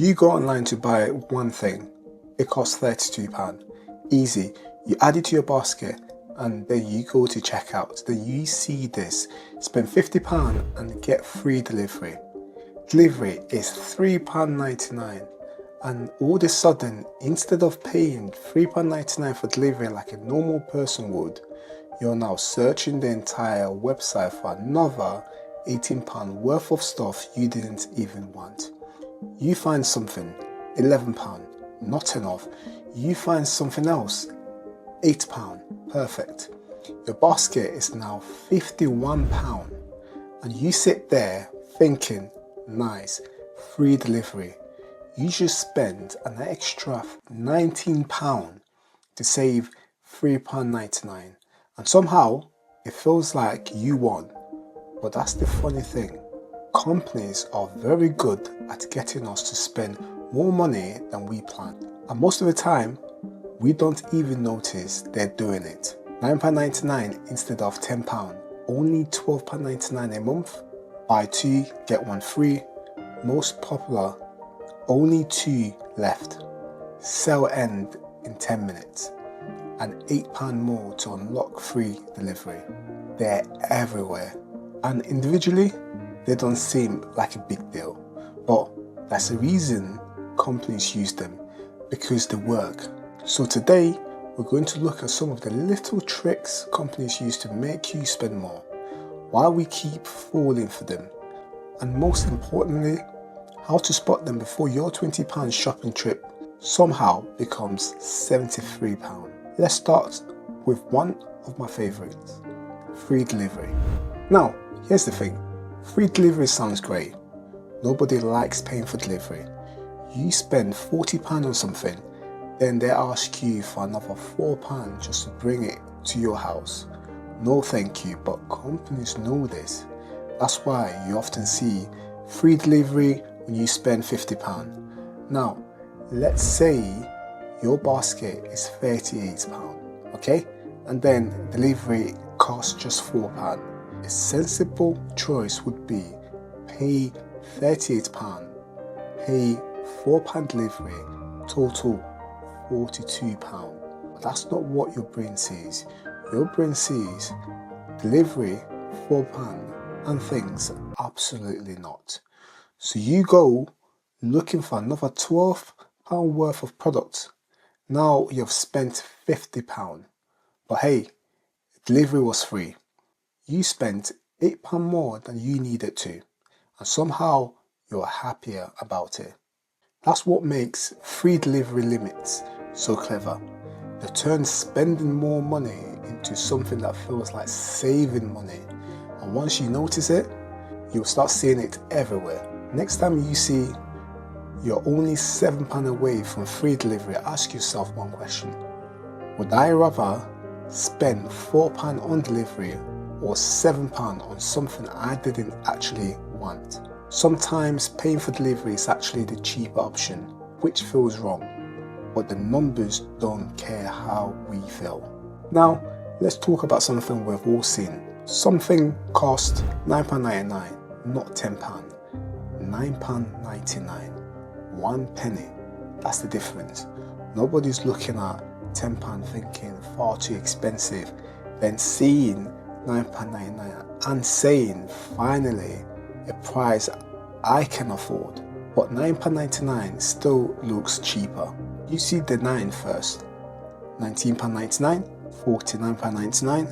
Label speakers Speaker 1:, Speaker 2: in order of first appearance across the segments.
Speaker 1: You go online to buy one thing, it costs £32. Easy, you add it to your basket and then you go to checkout. Then you see this, spend £50 and get free delivery. Delivery is £3.99 and all of a sudden, instead of paying £3.99 for delivery like a normal person would, you're now searching the entire website for another £18 worth of stuff you didn't even want. You find something, £11, not enough. You find something else, £8, perfect. Your basket is now £51 and you sit there thinking, nice, free delivery. You just spend an extra £19 to save £3.99 and somehow it feels like you won. But that's the funny thing. Companies are very good at getting us to spend more money than we plan. And most of the time, we don't even notice they're doing it. £9.99 instead of £10. Only £12.99 a month. Buy two, get one free. Most popular, only 2 left. Sale end in 10 minutes. And £8 more to unlock free delivery. They're everywhere. And individually, they don't seem like a big deal. But that's the reason companies use them, because they work. So today, we're going to look at some of the little tricks companies use to make you spend more, why we keep falling for them, and most importantly, how to spot them before your £20 shopping trip somehow becomes £73. Let's start with one of my favorites, free delivery. Now, here's the thing, free delivery sounds great. Nobody likes paying for delivery. You spend £40 on something, then they ask you for another £4 just to bring it to your house. No thank you, but companies know this. That's why you often see free delivery when you spend £50. Now, let's say your basket is £38, okay? And then delivery costs just £4. A sensible choice would be pay £38, pay £4 delivery, total £42. But that's not what your brain sees. Your brain sees delivery £4 and thinks absolutely not. So you go looking for another £12 worth of products. Now you've spent £50. But hey, delivery was free. You spent £8 more than you needed to, and somehow you're happier about it. That's what makes free delivery limits so clever. They turn spending more money into something that feels like saving money. And once you notice it, you'll start seeing it everywhere. Next time you see you're only £7 away from free delivery, ask yourself one question. Would I rather spend £4 on delivery or £7 on something I didn't actually want? Sometimes paying for delivery is actually the cheaper option, which feels wrong, but the numbers don't care how we feel. Now, let's talk about something we've all seen. Something cost £9.99, not £10. £9.99. 1 penny. That's the difference. Nobody's looking at £10 thinking far too expensive, then seeing £9.99 and saying finally a price I can afford. But £9.99 still looks cheaper. You see the 9 first. £19.99, £49.99,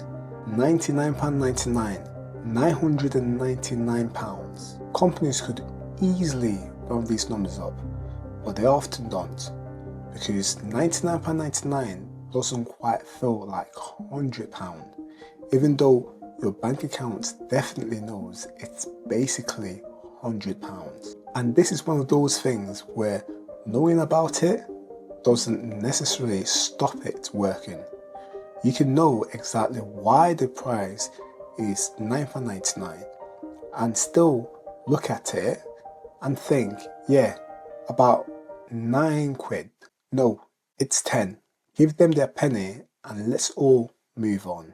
Speaker 1: £99.99, £999. Companies could easily round these numbers up, but they often don't, because £99.99 doesn't quite feel like £100, even though your bank account definitely knows it's basically £100. And this is one of those things where knowing about it doesn't necessarily stop it working. You can know exactly why the price is £9.99 and still look at it and think, yeah, about £9. No, it's 10. Give them their penny and let's all move on.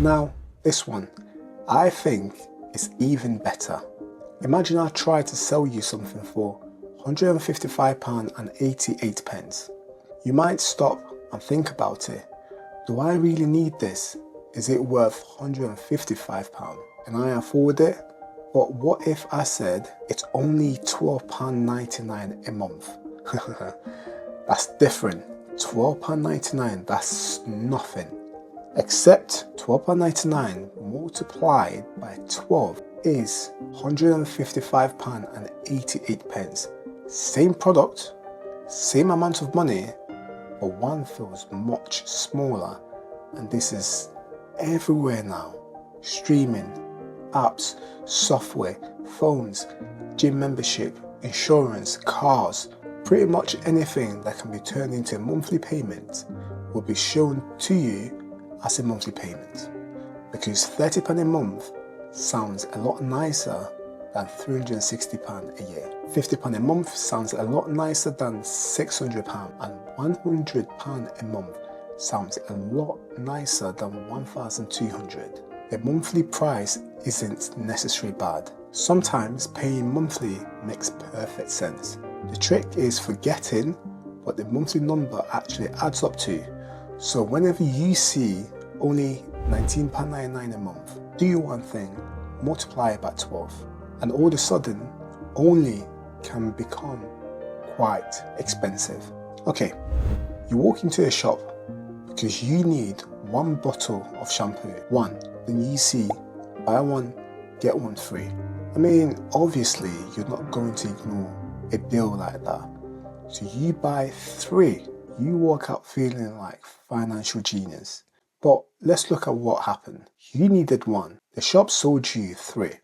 Speaker 1: Now, this one, I think is even better. Imagine I try to sell you something for £155.88. You might stop and think about it. Do I really need this? Is it worth £155? Can I afford it? But what if I said it's only £12.99 a month? That's different. £12.99, that's nothing. Except £12.99 multiplied by 12 is £155.88. Same product, same amount of money, but one feels much smaller, and this is everywhere now. Streaming, apps, software, phones, gym membership, insurance, cars, pretty much anything that can be turned into a monthly payment will be shown to you as a monthly payment. Because £30 a month sounds a lot nicer than £360 a year. £50 a month sounds a lot nicer than £600, and £100 a month sounds a lot nicer than £1,200. The monthly price isn't necessarily bad. Sometimes paying monthly makes perfect sense. The trick is forgetting what the monthly number actually adds up to. So whenever you see only £19.99 a month, do one thing, multiply it by 12, and all of a sudden only can become quite expensive. Okay, you walk into a shop because you need one bottle of shampoo. Then you see buy one, get one free. I mean, obviously you're not going to ignore a deal like that. So you buy 3. You walk out feeling like financial genius. But let's look at what happened. You needed 1. The shop sold you 3.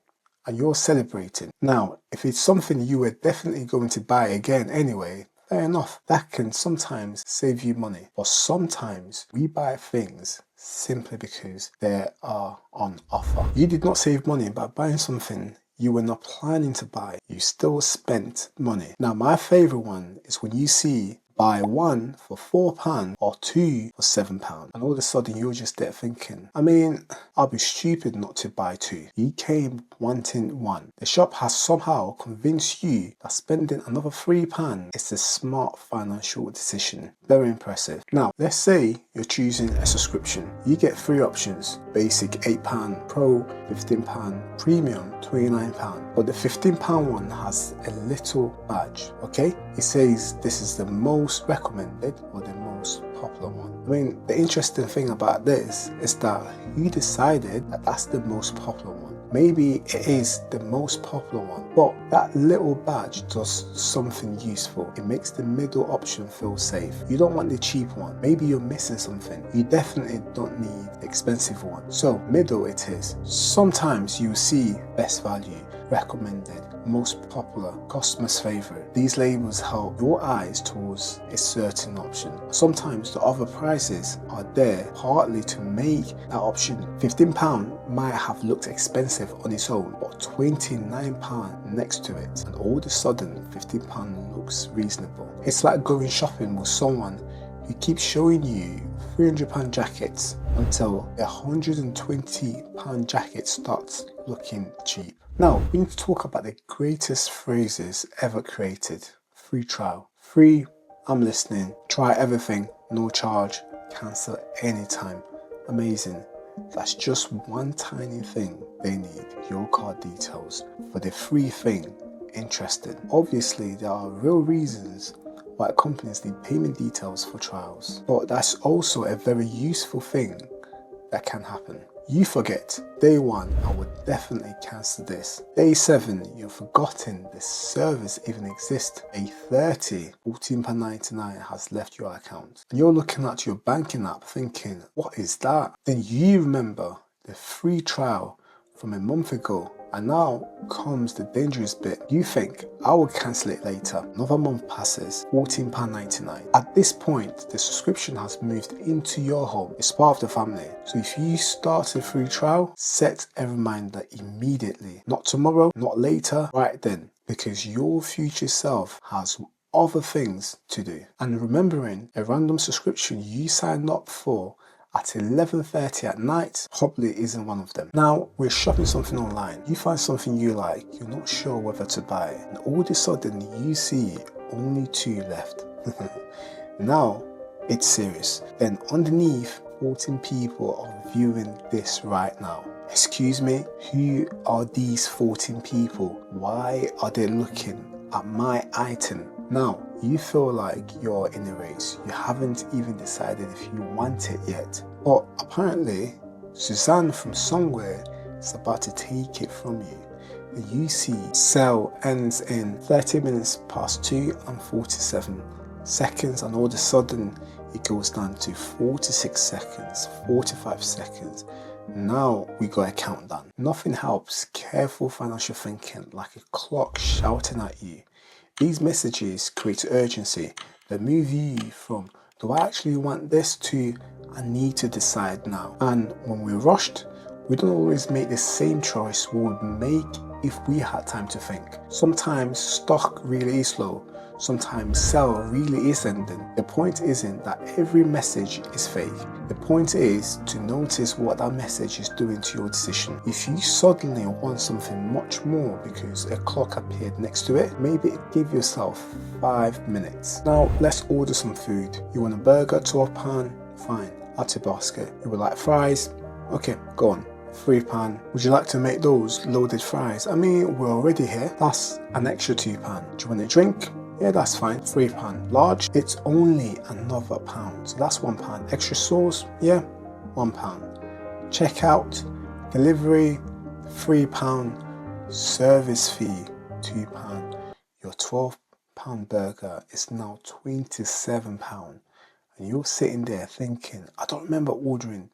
Speaker 1: And you're celebrating. Now, if it's something you were definitely going to buy again anyway, fair enough. That can sometimes save you money. But sometimes we buy things simply because they are on offer. You did not save money by buying something you were not planning to buy. You still spent money. Now, my favorite one is when you see buy 1 for £4 or 2 for £7, and all of a sudden you're just there thinking, I mean, I'll be stupid not to buy 2. You came wanting 1. The shop has somehow convinced you that spending another £3 is a smart financial decision. Very impressive. Now, let's say you're choosing a subscription. You get 3 options: basic £8, pro £15, premium £29. But the £15 one has a little badge, okay? It says this is the most recommended or the most popular one. I mean, the interesting thing about this is that you decided that that's the most popular one. Maybe it is the most popular one, but that little badge does something useful. It makes the middle option feel safe. You don't want the cheap one. Maybe you're missing something. You definitely don't need the expensive one. So middle it is. Sometimes you see best value, recommended, most popular, customer's favorite. These labels help your eyes towards a certain option. Sometimes the other prices are there partly to make that option. £15 might have looked expensive on its own, but £29 next to it, and all of a sudden £15 looks reasonable. It's like going shopping with someone who keeps showing you £300 jackets until a £120 jacket starts looking cheap. Now, we need to talk about the greatest phrases ever created. Free trial. Free, I'm listening. Try everything, no charge. Cancel anytime. Amazing. That's just one tiny thing they need. Your card details for the free thing. Interesting. Obviously, there are real reasons why companies need payment details for trials. But that's also a very useful thing that can happen. You forget, day 1, I would definitely cancel this. Day 7, you've forgotten this service even exists. Day 30, £14.99 has left your account. And you're looking at your banking app thinking, what is that? Then you remember the free trial from a month ago. And now comes the dangerous bit. You think, I will cancel it later. Another month passes, £14.99. At this point, the subscription has moved into your home. It's part of the family. So if you start a free trial, set a reminder immediately. Not tomorrow, not later, right then. Because your future self has other things to do. And remembering a random subscription you signed up for at 11:30 at night probably isn't one of them. Now, we're shopping something online. You find something you like, you're not sure whether to buy, and all of a sudden you see only 2 left. Now, it's serious. Then underneath, 14 people are viewing this right now. Excuse me, who are these 14 people? Why are they looking at my item? Now, you feel like you're in a race. You haven't even decided if you want it yet. But apparently, Suzanne from somewhere is about to take it from you. The UC sell ends in 30 minutes past 2 and 47 seconds, and all of a sudden it goes down to 46 seconds, 45 seconds. Now we got a countdown. Nothing helps careful financial thinking like a clock shouting at you. These messages create urgency. They move you from, do I actually want this, to, I need to decide now. And when we're rushed, we don't always make the same choice we would make if we had time to think. Sometimes stock really is slow. Sometimes sell really is ending. The point isn't that every message is fake. The point is to notice what that message is doing to your decision. If you suddenly want something much more because a clock appeared next to it, maybe give yourself 5 minutes. Now let's order some food. You want a burger, 12 pound? Fine, add to basket. You would like fries? Okay, go on. £3. Would you like to make those loaded fries? I mean, we're already here. That's an extra £2. Do you want a drink? Yeah, that's fine. £3. Large, it's only another £1. So that's £1. Extra sauce? Yeah, £1. Checkout, delivery, £3. Service fee, £2. Your £12 burger is now £27. And you're sitting there thinking, I don't remember ordering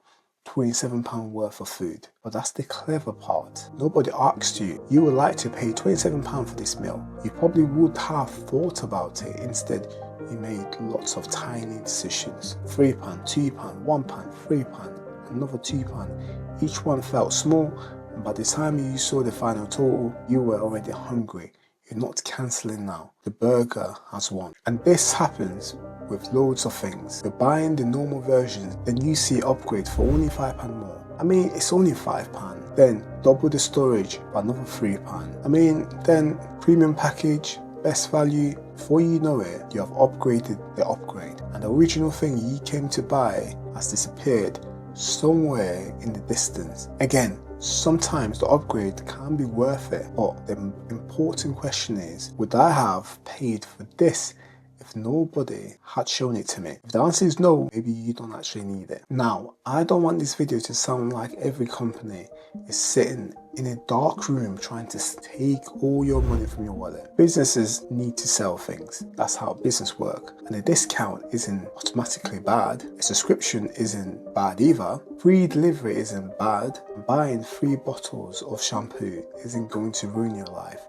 Speaker 1: £27 worth of food. But that's the clever part. Nobody asked you, you would like to pay £27 for this meal. You probably would have thought about it. Instead, you made lots of tiny decisions. £3, £2, £1, £3, another £2. Each one felt small, and by the time you saw the final total, you were already hungry. You're not cancelling now. The burger has won. And this happens with loads of things. You're buying the normal version, then you see upgrade for only £5 more. I mean, it's only £5. Then double the storage by another £3. I mean, then premium package, best value. Before you know it, you have upgraded the upgrade. And the original thing you came to buy has disappeared somewhere in the distance. Again, sometimes the upgrade can be worth it, but the important question is, would I have paid for this if nobody had shown it to me? If the answer is no, maybe you don't actually need it. Now, I don't want this video to sound like every company is sitting in a dark room trying to take all your money from your wallet. Businesses need to sell things. That's how business works. And a discount isn't automatically bad. A subscription isn't bad either. Free delivery isn't bad. Buying 3 bottles of shampoo isn't going to ruin your life.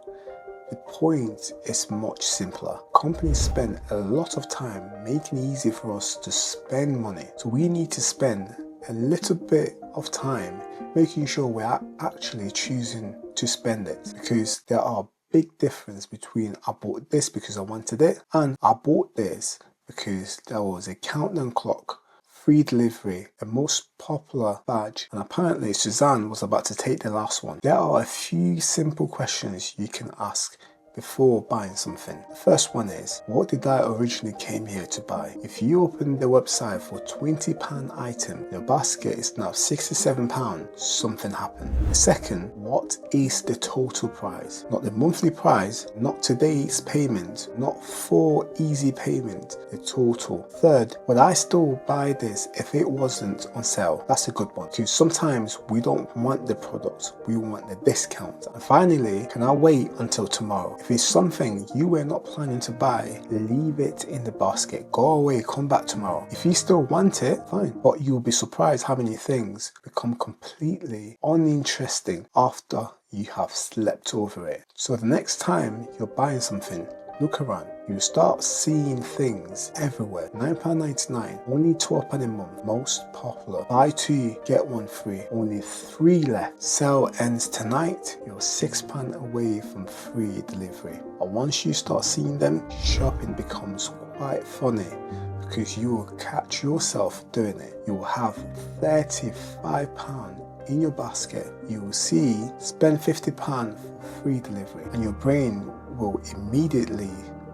Speaker 1: The point is much simpler. Companies spend a lot of time making it easy for us to spend money. So we need to spend a little bit of time making sure we're actually choosing to spend it. Because there are a big difference between I bought this because I wanted it and I bought this because there was a countdown clock, free delivery, the most popular badge, and apparently Suzanne was about to take the last one. There are a few simple questions you can ask before buying something. The first one is, what did I originally came here to buy? If you open the website for £20 item, your basket is now £67, something happened. The second, what is the total price? Not the monthly price, not today's payment, not 4 easy payment, the total. Third, would I still buy this if it wasn't on sale? That's a good one, because sometimes we don't want the product, we want the discount. And finally, can I wait until tomorrow? If it's something you were not planning to buy, leave it in the basket. Go away, come back tomorrow. If you still want it, fine. But you'll be surprised how many things become completely uninteresting after you have slept over it. So the next time you're buying something, look around. You start seeing things everywhere. £9.99, only £12 a month, most popular. Buy 2, get 1 free, only 3 left. Sale ends tonight, you're £6 away from free delivery. And once you start seeing them, shopping becomes quite funny because you will catch yourself doing it. You will have £35 in your basket. You will see spend £50 for free delivery, and your brain will immediately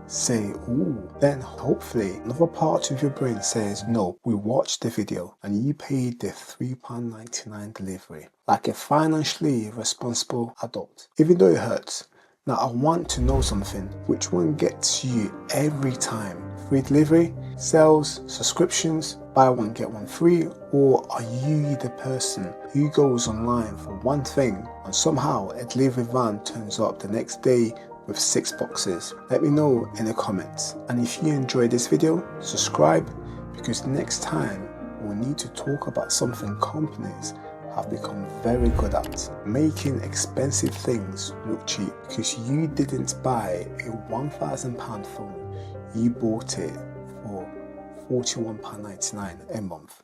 Speaker 1: say, ooh. Then hopefully another part of your brain says, no, we watched the video and you paid the £3.99 delivery, like a financially responsible adult, even though it hurts. Now I want to know something. Which one gets you every time? Free delivery, sales, subscriptions, buy one get one free, or are you the person who goes online for one thing and somehow a delivery van turns up the next day with 6 boxes? Let me know in the comments. And if you enjoyed this video, subscribe, because next time we'll need to talk about something companies have become very good at: making expensive things look cheap. Because you didn't buy a £1,000 phone, you bought it for £41.99 a month.